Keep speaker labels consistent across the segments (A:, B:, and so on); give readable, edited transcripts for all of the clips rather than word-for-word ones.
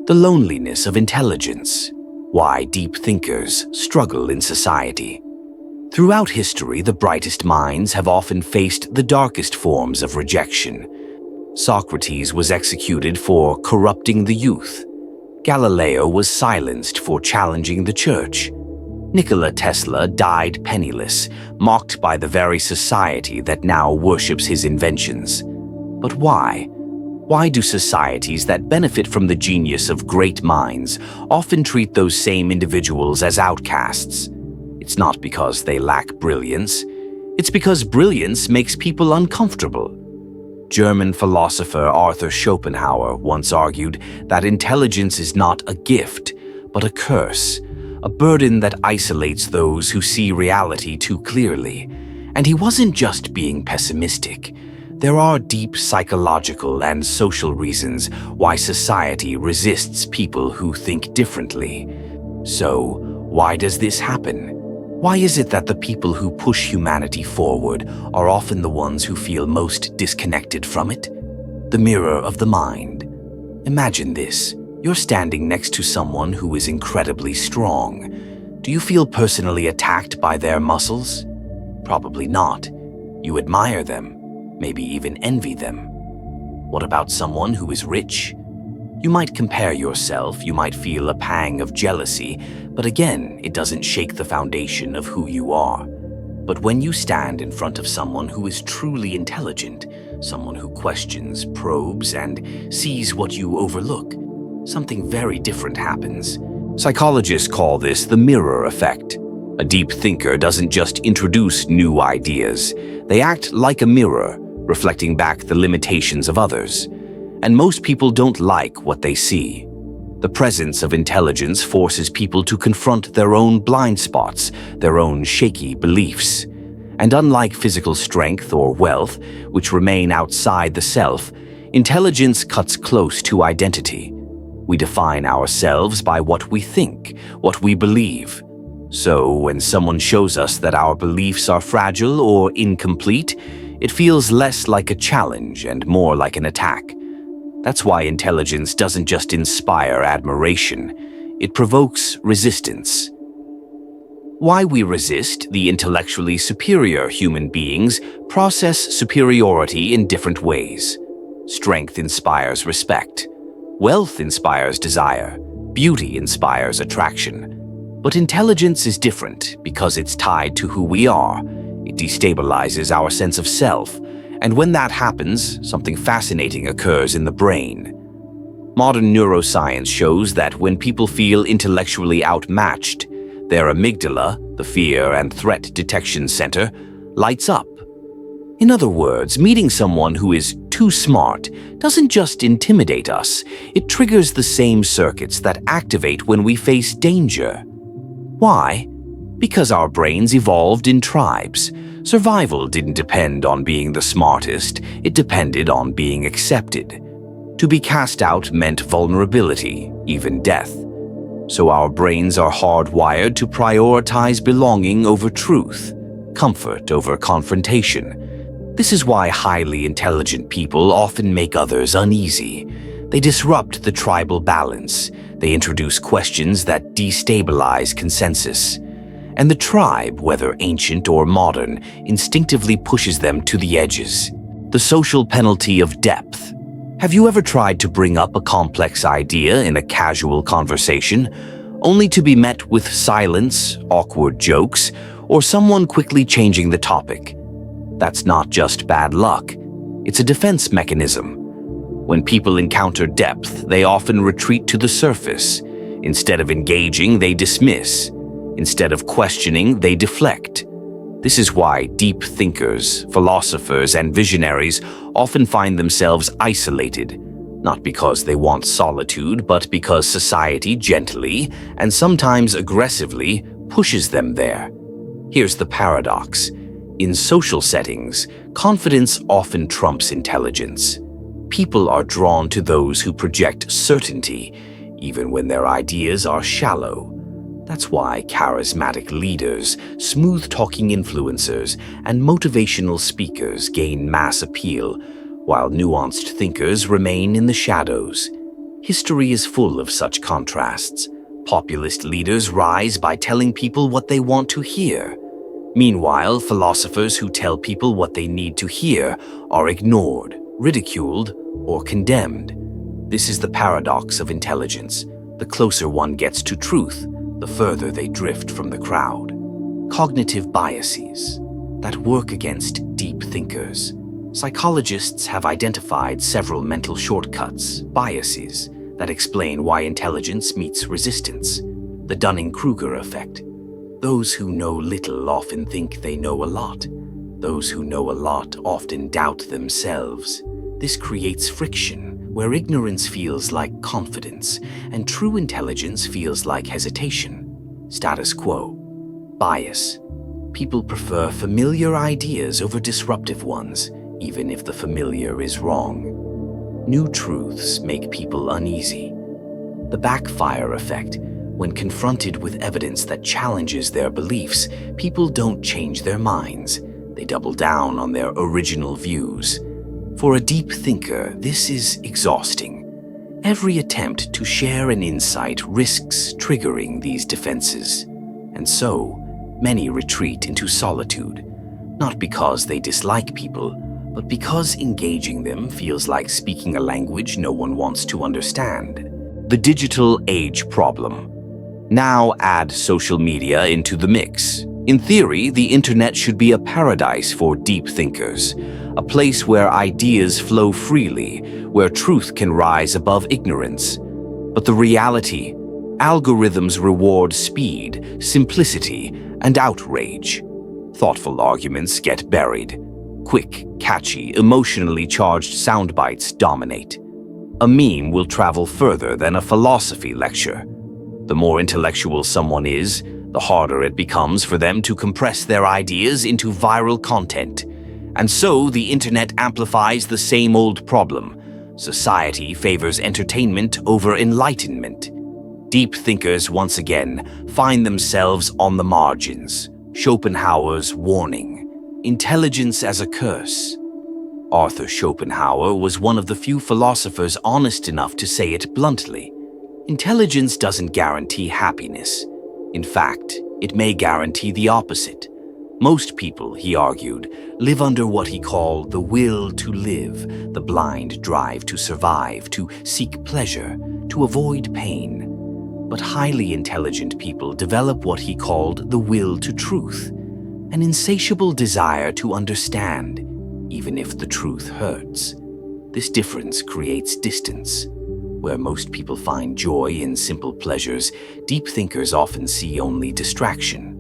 A: The loneliness of intelligence. Why deep thinkers struggle in society. Throughout history, the brightest minds have often faced the darkest forms of rejection. Socrates was executed for corrupting the youth. Galileo was silenced for challenging the church. Nikola Tesla died penniless, mocked by the very society that now worships his inventions. But why? Why do societies that benefit from the genius of great minds often treat those same individuals as outcasts? It's not because they lack brilliance. It's because brilliance makes people uncomfortable. German philosopher Arthur Schopenhauer once argued that intelligence is not a gift, but a curse, a burden that isolates those who see reality too clearly. And he wasn't just being pessimistic. There are deep psychological and social reasons why society resists people who think differently. So, why does this happen? Why is it that the people who push humanity forward are often the ones who feel most disconnected from it? The mirror of the mind. Imagine this. You're standing next to someone who is incredibly strong. Do you feel personally attacked by their muscles? Probably not. You admire them. Maybe even envy them. What about someone who is rich? You might compare yourself, you might feel a pang of jealousy, but again, it doesn't shake the foundation of who you are. But when you stand in front of someone who is truly intelligent, someone who questions, probes, and sees what you overlook, something very different happens. Psychologists call this the mirror effect. A deep thinker doesn't just introduce new ideas. They act like a mirror, reflecting back the limitations of others. And most people don't like what they see. The presence of intelligence forces people to confront their own blind spots, their own shaky beliefs. And unlike physical strength or wealth, which remain outside the self, intelligence cuts close to identity. We define ourselves by what we think, what we believe. So when someone shows us that our beliefs are fragile or incomplete, it feels less like a challenge and more like an attack. That's why intelligence doesn't just inspire admiration, it provokes resistance. Why we resist the intellectually superior human beings process superiority in different ways. Strength inspires respect. Wealth inspires desire. Beauty inspires attraction. But intelligence is different because it's tied to who we are. It destabilizes our sense of self, and when that happens, something fascinating occurs in the brain. Modern neuroscience shows that when people feel intellectually outmatched, their amygdala, the fear and threat detection center, lights up. In other words, meeting someone who is too smart doesn't just intimidate us, it triggers the same circuits that activate when we face danger. Why? Because our brains evolved in tribes. Survival didn't depend on being the smartest, it depended on being accepted. To be cast out meant vulnerability, even death. So our brains are hardwired to prioritize belonging over truth, comfort over confrontation. This is why highly intelligent people often make others uneasy. They disrupt the tribal balance. They introduce questions that destabilize consensus. And the tribe, whether ancient or modern, instinctively pushes them to the edges. The social penalty of depth. Have you ever tried to bring up a complex idea in a casual conversation, only to be met with silence, awkward jokes, or someone quickly changing the topic? That's not just bad luck. It's a defense mechanism. When people encounter depth, they often retreat to the surface. Instead of engaging, they dismiss. Instead of questioning, they deflect. This is why deep thinkers, philosophers, and visionaries often find themselves isolated, not because they want solitude, but because society gently, and sometimes aggressively, pushes them there. Here's the paradox. In social settings, confidence often trumps intelligence. People are drawn to those who project certainty, even when their ideas are shallow. That's why charismatic leaders, smooth-talking influencers, and motivational speakers gain mass appeal, while nuanced thinkers remain in the shadows. History is full of such contrasts. Populist leaders rise by telling people what they want to hear. Meanwhile, philosophers who tell people what they need to hear are ignored, ridiculed, or condemned. This is the paradox of intelligence. The closer one gets to truth, the further they drift from the crowd. Cognitive biases that work against deep thinkers. Psychologists have identified several mental shortcuts, biases, that explain why intelligence meets resistance. The Dunning-Kruger effect. Those who know little often think they know a lot. Those who know a lot often doubt themselves. This creates friction, where ignorance feels like confidence, and true intelligence feels like hesitation. Status quo. Bias. People prefer familiar ideas over disruptive ones, even if the familiar is wrong. New truths make people uneasy. The backfire effect. When confronted with evidence that challenges their beliefs, people don't change their minds. They double down on their original views. For a deep thinker, this is exhausting. Every attempt to share an insight risks triggering these defenses. And so, many retreat into solitude, not because they dislike people, but because engaging them feels like speaking a language no one wants to understand. The digital age problem. Now add social media into the mix. In theory, the internet should be a paradise for deep thinkers, a place where ideas flow freely, where truth can rise above ignorance. But the reality, algorithms reward speed, simplicity, and outrage. Thoughtful arguments get buried. Quick, catchy, emotionally charged sound bites dominate. A meme will travel further than a philosophy lecture. The more intellectual someone is, the harder it becomes for them to compress their ideas into viral content. And so the internet amplifies the same old problem. Society favors entertainment over enlightenment. Deep thinkers once again find themselves on the margins. Schopenhauer's warning. Intelligence as a curse. Arthur Schopenhauer was one of the few philosophers honest enough to say it bluntly. Intelligence doesn't guarantee happiness. In fact, it may guarantee the opposite. Most people, he argued, live under what he called the will to live, the blind drive to survive, to seek pleasure, to avoid pain. But highly intelligent people develop what he called the will to truth, an insatiable desire to understand, even if the truth hurts. This difference creates distance. Where most people find joy in simple pleasures, deep thinkers often see only distraction.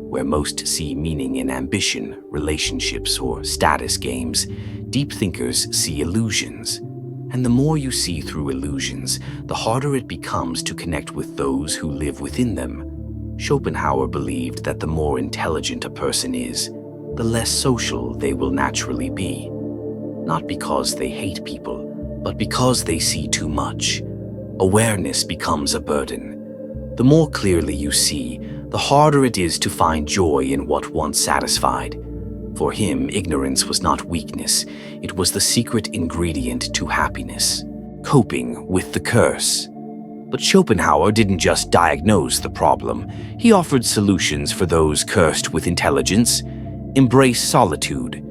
A: Where most see meaning in ambition, relationships, or status games, deep thinkers see illusions. And the more you see through illusions, the harder it becomes to connect with those who live within them. Schopenhauer believed that the more intelligent a person is, the less social they will naturally be. Not because they hate people, but because they see too much. Awareness becomes a burden. The more clearly you see, the harder it is to find joy in what once satisfied. For him, ignorance was not weakness, it was the secret ingredient to happiness, coping with the curse. But Schopenhauer didn't just diagnose the problem, he offered solutions for those cursed with intelligence. Embrace solitude.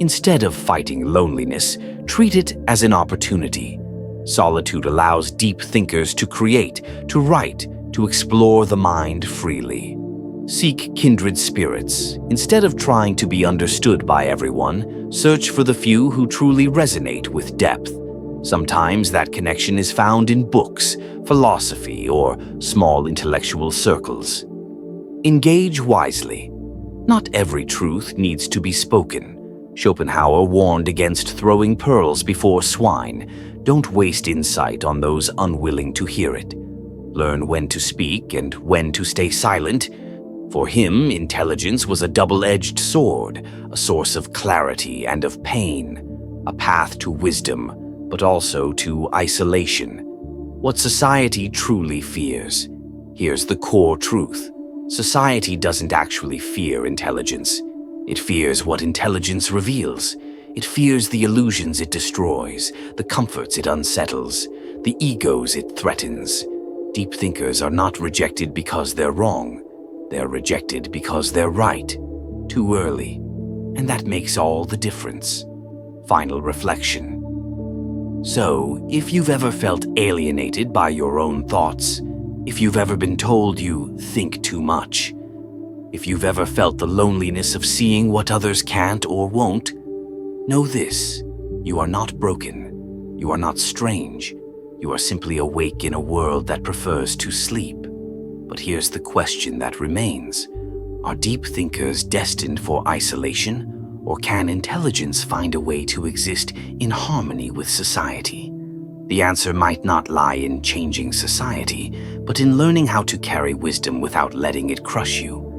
A: Instead of fighting loneliness, treat it as an opportunity. Solitude allows deep thinkers to create, to write, to explore the mind freely. Seek kindred spirits. Instead of trying to be understood by everyone, search for the few who truly resonate with depth. Sometimes that connection is found in books, philosophy, or small intellectual circles. Engage wisely. Not every truth needs to be spoken. Schopenhauer warned against throwing pearls before swine. Don't waste insight on those unwilling to hear it. Learn when to speak and when to stay silent. For him, intelligence was a double-edged sword, a source of clarity and of pain, a path to wisdom, but also to isolation. What society truly fears. Here's the core truth. Society doesn't actually fear intelligence. It fears what intelligence reveals. It fears the illusions it destroys, the comforts it unsettles, the egos it threatens. Deep thinkers are not rejected because they're wrong. They're rejected because they're right, too early. And that makes all the difference. Final reflection. So, if you've ever felt alienated by your own thoughts, if you've ever been told you think too much, if you've ever felt the loneliness of seeing what others can't or won't, know this: you are not broken, you are not strange, you are simply awake in a world that prefers to sleep. But here's the question that remains: are deep thinkers destined for isolation, or can intelligence find a way to exist in harmony with society? The answer might not lie in changing society, but in learning how to carry wisdom without letting it crush you.